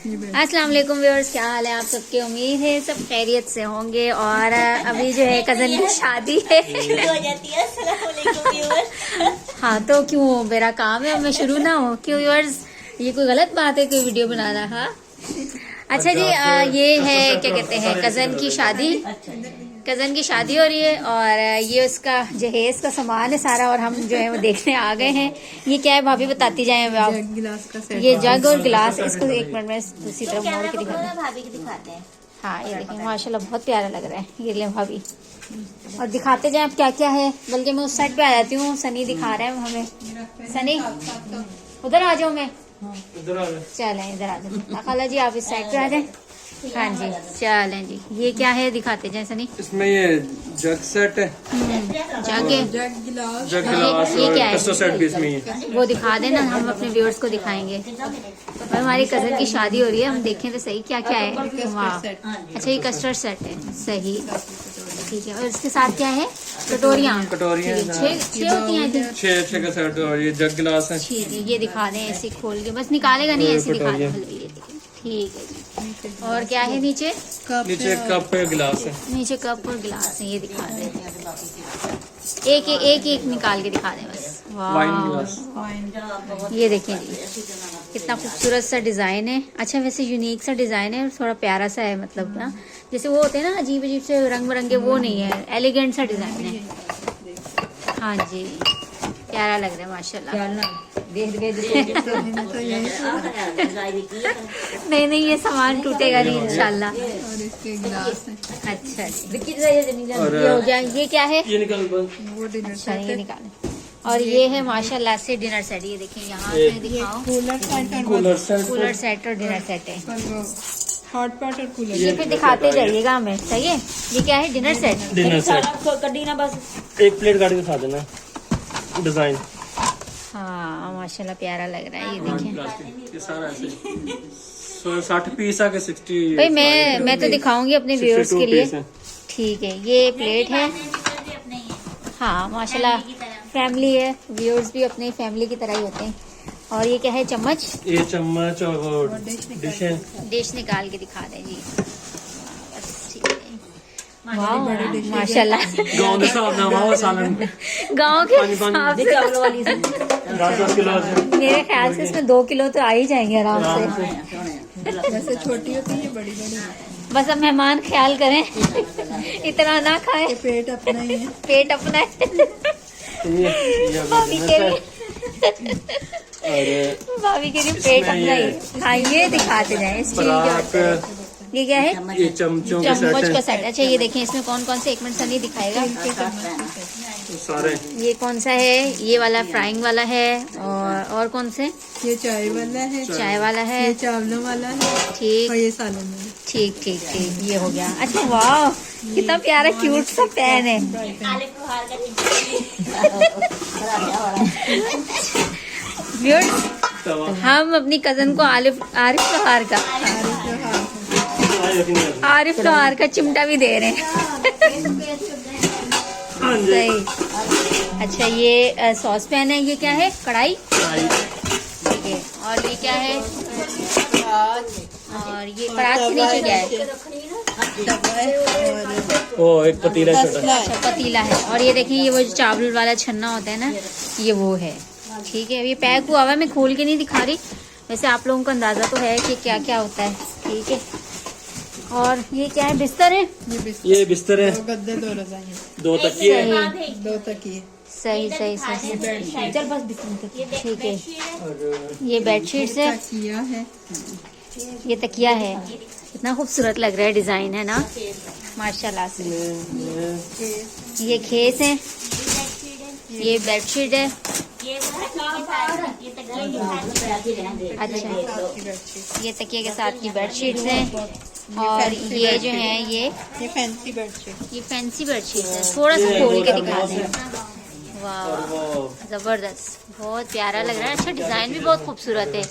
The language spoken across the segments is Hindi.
अस्सलाम वालेकुम व्यूअर्स, क्या हाल है आप सबके। उम्मीद है सब खैरियत से होंगे। और अभी जो है कजन की शादी है हो जाती है। अस्सलाम वालेकुम व्यूअर्स। हाँ तो क्यों मेरा काम है मैं शुरू ना हो क्यों व्यूअर्स, ये कोई गलत बात है कोई वीडियो बना रहा। अच्छा जी, ये है क्या कहते हैं कजन की शादी। कजन की शादी हो रही है और ये उसका जहेज का सामान है सारा और हम जो है वो देखने आ गए हैं। ये क्या है भाभी बताती जाएं आप। गिलास का सेट। ये जग और गिलास, इसको एक मिनट में दूसरी तरफ मोड़ के दिखा दें। भाभी को दिखाते हैं। हाँ ये देखिए माशाल्लाह बहुत प्यारा लग रहा है। ये ले भाभी और दिखाते जाएं आप क्या क्या है। बल्कि मैं उस साइड पे आ जाती हूँ, सनी दिखा रहा है हमें। सनी उधर आ जाओ, मैं चलें इधर आ जाओ। खाला जी आप इस साइड पे आ जाएं। हाँ जी चलें जी। ये क्या है दिखाते जाएं सनी। इसमें ये जग सेट है, जाके जग गिलास। जग गिलास ये और क्या है? कस्टर्ड सेट भी इसमें ही है। वो दिखा देना, हम अपने व्यूअर्स को दिखाएंगे। और हमारी कजन की शादी हो रही है, हम देखें तो सही क्या क्या है। वाह अच्छा ये कस्टर्ड सेट है, सही ठीक है। और इसके साथ क्या है? कटोरियाँ कटोरियाँ छह होती हैं। 6 का सेट और ये जग गिलास है। ठीक है ये दिखा दें ऐसे खोल के, बस निकालेगा नहीं ऐसे दिखा दें। ये देखिए ठीक है जी। और क्या है नीचे? नीचे कप है, गिलास है। नीचे कप और गिलास है, ये दिखा दें। एक निकाल के दिखा दें बस। वाइन वाह गिलास। ये देखें जी कितना खूबसूरत सा डिजाइन है। अच्छा वैसे यूनिक सा डिजाइन है और थोड़ा प्यारा सा है, मतलब ना जैसे वो होते हैं ना अजीब अजीब से रंग बिरंगे, वो नहीं है, एलिगेंट सा डिजाइन है। हाँ जी प्यारा लग रहा है माशाल्लाह। नहीं ये सामान टूटेगा नहीं इंशाल्लाह। और इसके गिलास है। अच्छा जी ये हो गया। ये क्या है? ये निकल वो डिनर अच्छा सेट ये है। निकालें। और ये है माशाल्लाह से डिनर सेट। ये देखें यहाँ से दिखाओ। कूलर सेट और कूलर सेट। कूलर सेट और डिनर सेट है। हॉट पॉट और कूलर। ये फिर दिखाते जाइएगा हमें, सही है। ये क्या है? Dinner set. Dinner set. कड्डी ना बस। एक प्लेट काट के दिखा देना डिजाइन। हाँ माशाल्लाह प्यारा लग रहा है। ये देखें प्लास्टिक ये सारा ऐसे 60 पीस आके 60। भाई मैं तो दिखाऊंगी अपने व्यूअर्स के लिए। ठीक है ये प्लेट है। हाँ माशाल्लाह फैमिली है, व्यूअर्स भी अपने फैमिली की तरह ही होते हैं। और ये क्या है? चम्मच। ये चम्मच और वो डिश है। डिश निकाल के दिखा दें जी। बस ठीक है। वाह माशाल्लाह गांव के हिसाब ना हुआ सालन गाँव के हिसाब से 10 किलो से। मेरे ख्याल से इसमें 2 किलो तो आ ही जाएंगे आराम से। जैसे छोटी होती है बड़ी बड़ी है। बस अब मेहमान ख्याल करें इतना ना खाएं। ये पेट अपना ही है। पेट अपना है। भाभी के लिए भाभी के लिए पेट अपना ही। हाँ ये दिखाते जाए स्टील के। ये क्या है? ये चमचों के चम्मच सेट का है सेट। अच्छा ये देखें इसमें कौन कौन से, एक मिनट सनी दिखाएगा। सारे। ये कौन सा है? ये वाला फ्राइंग वाला है। और कौन से? ये चाय वाला है। चाय वाला है। ये चावलों वाला है। ठीक और ये सालन वाला। ठीक ये हो गया। अच्छा वाह कितना प्यारा क्यूट सा पैन है। व्यूअर्स हम अपनी कजन को आरिफ लोहार का चिमटा भी दे रहे हैं। सही। अच्छा ये सॉस पैन है। ये क्या है? कढ़ाई। ठीक है। और ये क्या है? और ये परात के नीचे क्या है? वो एक पतीला छोटा। अच्छा पतीला है। और ये देखिए ये वो जो चावल वाला छन्ना होता है ना, ये वो है। ठीक है ये पैक हुआ हुआ है, मैं खोल के नहीं दिखा रही। वैसे आप लोगों को अंदाजा तो है कि क्या क्या होता है। ठीक है। और ये क्या है? बिस्तर है। ये बिस्तर है। 2 गद्दे 2 रजाइयाँ 2 तकिए। 2 तकिए। सही चल बस बिस्तर। ठीक है ये बेडशीट्स है। तकिया है। ये तकिया है। कितना खूबसूरत लग रहा है, डिजाइन है ना माशाल्लाह से। ये खेस है। ये बेडशीट है। अच्छा ये तकिए के साथ की बेडशीट्स हैं। और ये जो है ये फैंसी बेडशीट। ये फैंसी बेडशीट है। थोड़ा सा खोल के दिखा दें। वाह जबरदस्त बहुत प्यारा लग रहा है। अच्छा डिजाइन भी बहुत खूबसूरत है,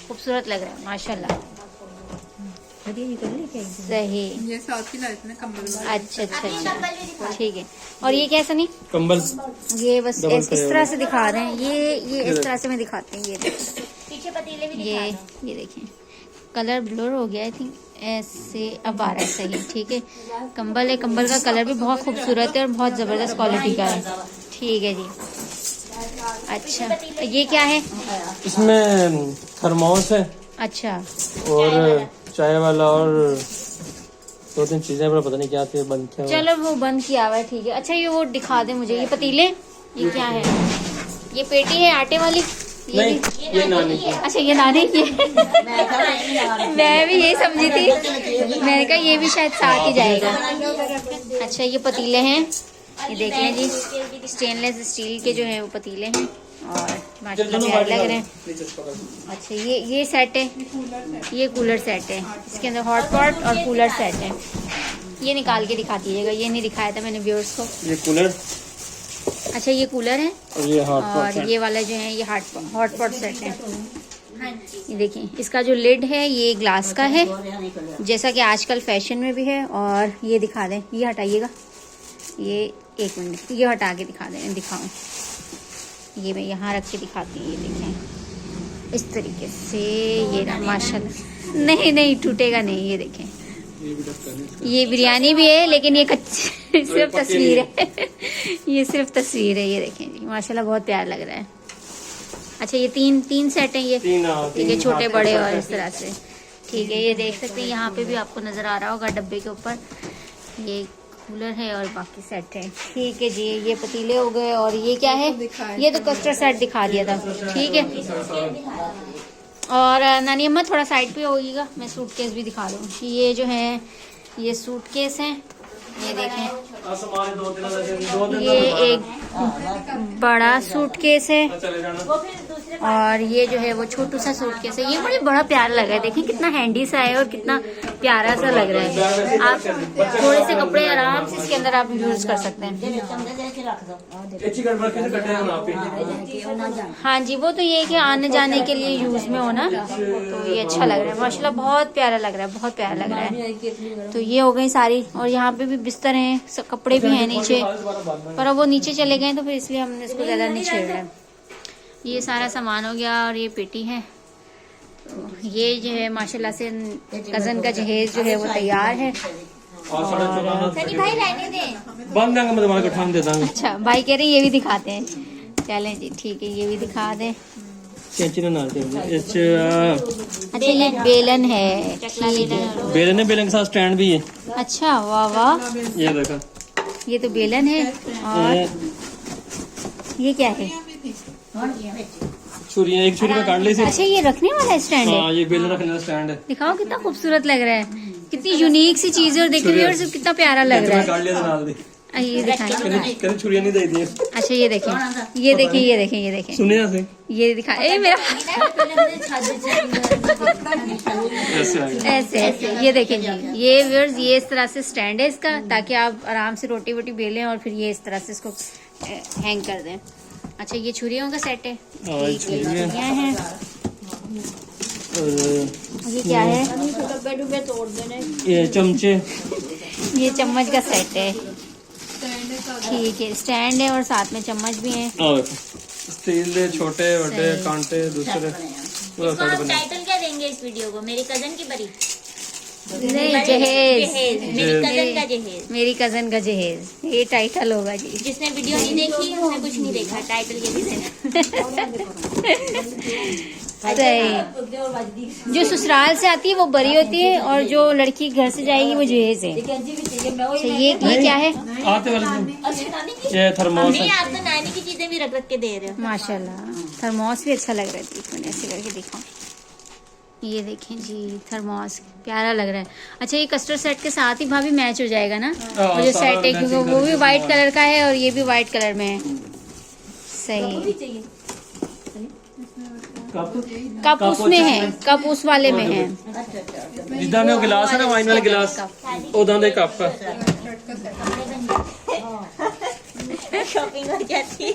खूबसूरत लग रहा है माशाल्लाह। सही। ये साथ ही लाए थे ना कंबल। अच्छा ठीक है। और ये कैसा? नहीं कंबल। ये बस इस तरह से दिखा रहे हैं। ये इस तरह से मैं दिखाते हैं। ये देखें पीछे पतीले भी ये देखें कलर ब्लर हो गया आई थिंक, ऐसे अब आ रहा है सही, ठीक है। कंबल है, कंबल का कलर भी बहुत खूबसूरत है और बहुत ज़बरदस्त क्वालिटी का है, ठीक है जी। अच्छा ये क्या है? इसमें थर्मोस है अच्छा और चाय वाला और 2-3 चीजें, पर पता नहीं क्या थी, बंद किया हुआ है। चलो वो बंद किया हुआ है, ठीक है। अच्छा ये वो दिखा दे मुझे, ये पतीले, ये क्या है? ये पेटी है आटे वाली? नहीं, ये नानी की। अच्छा ये नानी की मैं भी यही समझी थी, मैंने कहा ये भी शायद साथ ही जाएगा। अच्छा ये पतीले हैं, ये देख लें जी, स्टेनलेस स्टील के जो है वो पतीले हैं और माशाल्लाह प्यारे लग रहे हैं। अच्छा ये सेट है, ये कूलर सेट है, इसके अंदर हॉट पॉट और कूलर सेट है। ये निकाल के दिखा दीजिएगा, ये नहीं दिखाया था मैंने व्यूअर्स को। ये कूलर, अच्छा ये कूलर है और ये हॉट और पॉट ये वाला जो है ये हॉट पॉट सेट है। ये देखिए इसका जो लिड है ये ग्लास का है, जैसा कि आजकल फैशन में भी है। और ये दिखा दें, ये हटाइएगा, ये एक मिनट, ये हटा के दिखाऊं, ये मैं यहाँ रख के दिखाती हूँ। ये देखें इस तरीके से, ये ना माशाल्लाह, नहीं टूटेगा नहीं। ये देखें ये बिरयानी भी है लेकिन ये कच्ची सिर्फ तस्वीर है ये सिर्फ तस्वीर है। ये देखें जी माशाल्लाह बहुत प्यार लग रहा है। अच्छा ये तीन सेट है ये, ठीक है, छोटे बड़े और इस तरह से, ठीक है। ये देख सकते हैं यहाँ पे भी आपको नजर आ रहा होगा डब्बे के ऊपर, ये कूलर है और बाकी सेट है, ठीक है जी। ये पतीले हो गए और ये क्या है? ये तो कस्टर्ड सेट दिखा दिया था, ठीक है। और नानी अम्मा थोड़ा साइड पे होइएगा, मैं सूटकेस भी दिखा दूँ। ये जो है ये सूटकेस है, ये देखें, ये एक बड़ा सूटकेस है और ये जो है वो छोटू सा सूटकेस है। ये बड़े बड़ा प्यारा लग रहा है, देखिए कितना हैंडी सा है और कितना प्यारा सा लग रहा है। आप थोड़े से कपड़े आराम से इसके अंदर आप यूज कर सकते हैं। हाँ जी, वो तो ये है कि आने जाने के लिए यूज में हो ना, तो ये अच्छा लग रहा है माशाल्लाह, बहुत प्यारा लग रहा है, बहुत प्यारा लग रहा है। तो ये हो गई सारी, और यहाँ पे भी बिस्तर हैं, सब कपड़े भी हैं नीचे, पर अब वो नीचे चले गए तो फिर इसलिए हमने इसको ज्यादा नहीं छेड़ा है। ये सारा सामान हो गया और ये पेटी है। तो ये जो है माशाल्लाह से कजन का जहेज जो है वो तैयार है। सनी भाई रहने दें, बंद देंगे, मैं तुम्हारे को ठान देता हूँ। अच्छा भाई कह रहे हैं ये भी दिखाते हैं, चलें जी ठीक है, ये भी दिखा दें। अच्छा ये बेलन है, बेलन के साथ स्टैंड भी है। अच्छा वाह वाह, ये देखो, ये तो बेलन है। और ये क्या है? छुरियां, एक छुरी का काट ली। अच्छा ये रखने वाला स्टैंड है? हाँ, ये बेलन रखने वाला स्टैंड है। दिखाओ कितना खूबसूरत लग रहा है, कितनी यूनिक सी चीज है और देखिए और कितना प्यारा लग रहा है। काट लिया डाल दी, ये दिखाएं, छुरियां नहीं दे दी। अच्छा ये देखें, ये देखें, ये देखें, ये देखें, सुनिए से ये दिखा, ए मेरा ऐसे ऐसे, ये देखें जी, ये व्यूअर्स ये इस तरह से स्टैंड है इसका, ताकि आप आराम से रोटी वोटी बेलें और फिर ये इस तरह से इसको हैंग कर दें। अच्छा ये छुरियों का सेट है, छुरियां हैं। ये क्या है? ये चमचे, ये चम्मच का सेट है, ठीक है, स्टैंड है और साथ में चम्मच भी है। स्टील के छोटे बड़े कांटे दूसरे। टाइटल क्या देंगे इस वीडियो को? मेरी कजन की बड़ी नहीं, जहेज, मेरी कजन का जहेज, मेरी कजन का जहेज, ये टाइटल होगा जी। जिसने वीडियो नहीं देखी उसने कुछ नहीं देखा, टाइटल ये भी सही। जो ससुराल से आती है वो बड़ी होती है और जो लड़की घर से जाएगी वो जहेज है। अच्छा ये क्या है? आते वाले ये थर्मोस है। आप तो नानी की चीजें भी रख रख के दे रहे हो। माशाल्लाह थर्मोस भी अच्छा लग रहा है, मैंने ऐसे करके दिखाऊं। ये देखें जी थर्मोस प्यारा लग रहा है। अच्छा ये कस्टर्ड सेट के साथ ही भाभी मैच हो जाएगा ना, वो जो सेट है, क्योंकि वो भी व्हाइट कलर का है और ये भी व्हाइट कलर में है। सही, कप उसमें है, कप उस वाले में है। जिदा में वो गिलास है ना, वाइन वाले गिलास, उदा दे कप का शॉपिंग हो जाती है।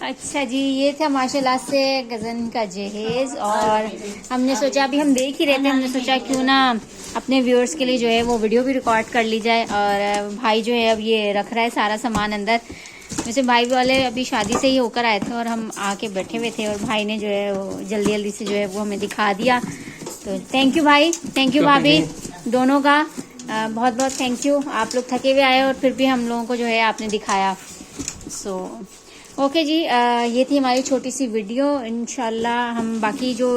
अच्छा जी, ये था माशाल्लाह से गजन का जहेज, और हमने सोचा, अभी हम देख ही रहे थे, हमने सोचा क्यों ना अपने व्यूअर्स के लिए जो है वो वीडियो भी रिकॉर्ड कर ली जाए। और भाई जो है अब ये रख रहा है सारा सामान अंदर, वैसे भाई वाले अभी शादी से ही होकर आए थे और हम आके बैठे हुए थे और भाई ने जो है वो जल्दी जल्दी से जो है वो हमें दिखा दिया। तो थैंक यू भाई, थैंक यू भाभी, दोनों का बहुत बहुत थैंक यू। आप लोग थके हुए आए और फिर भी हम लोगों को जो है आपने दिखाया। सो ओके जी, ये थी हमारी छोटी सी वीडियो। इंशाल्लाह हम बाकी जो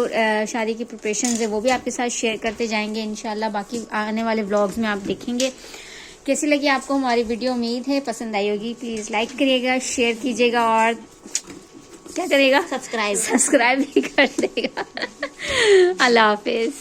शादी की प्रिपरेशंस है वो भी आपके साथ शेयर करते जाएंगे इंशाल्लाह। बाकी आने वाले व्लॉग्स में आप देखेंगे। कैसी लगी आपको हमारी वीडियो? उम्मीद है पसंद आई होगी। प्लीज़ लाइक करिएगा, शेयर कीजिएगा और क्या करेगा, सब्सक्राइब भी कर देगा। अल्लाह हाफिज।